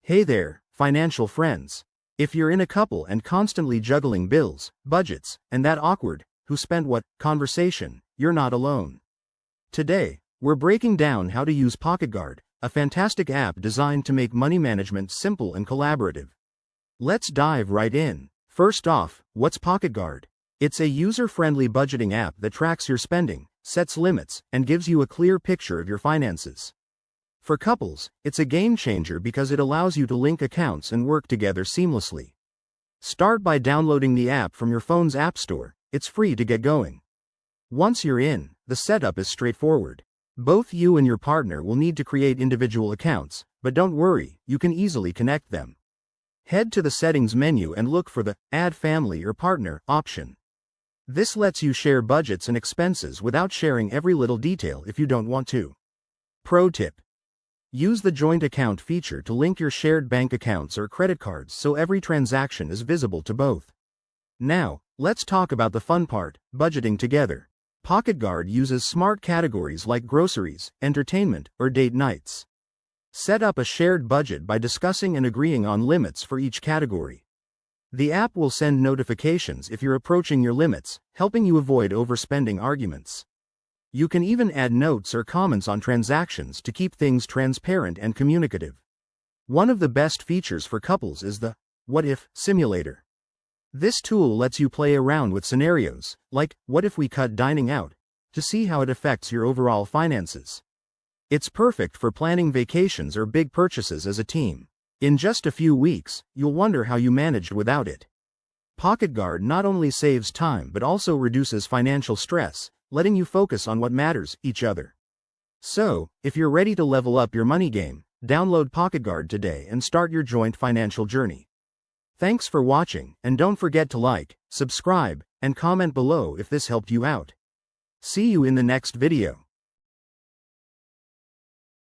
Hey there, financial friends. If you're in a couple and constantly juggling bills, budgets, and that awkward, who spent what, conversation, you're not alone. Today, we're breaking down how to use PocketGuard, a fantastic app designed to make money management simple and collaborative. Let's dive right in. First off, what's PocketGuard? It's a user-friendly budgeting app that tracks your spending, sets limits, and gives you a clear picture of your finances. For couples, it's a game changer because it allows you to link accounts and work together seamlessly. Start by downloading the app from your phone's app store. It's free to get going. Once you're in, the setup is straightforward. Both you and your partner will need to create individual accounts, but don't worry, you can easily connect them. Head to the settings menu and look for the Add Family or Partner option. This lets you share budgets and expenses without sharing every little detail if you don't want to. Pro tip: use the joint account feature to link your shared bank accounts or credit cards so every transaction is visible to both. Now, let's talk about the fun part, budgeting together. PocketGuard uses smart categories like groceries, entertainment, or date nights. Set up a shared budget by discussing and agreeing on limits for each category. The app will send notifications if you're approaching your limits, helping you avoid overspending arguments. You can even add notes or comments on transactions to keep things transparent and communicative. One of the best features for couples is the What If simulator. This tool lets you play around with scenarios, like, what if we cut dining out, to see how it affects your overall finances. It's perfect for planning vacations or big purchases as a team. In just a few weeks, you'll wonder how you managed without it. PocketGuard not only saves time but also reduces financial stress, letting you focus on what matters, each other. So, if you're ready to level up your money game, download PocketGuard today and start your joint financial journey. Thanks for watching, and don't forget to like, subscribe, and comment below if this helped you out. See you in the next video.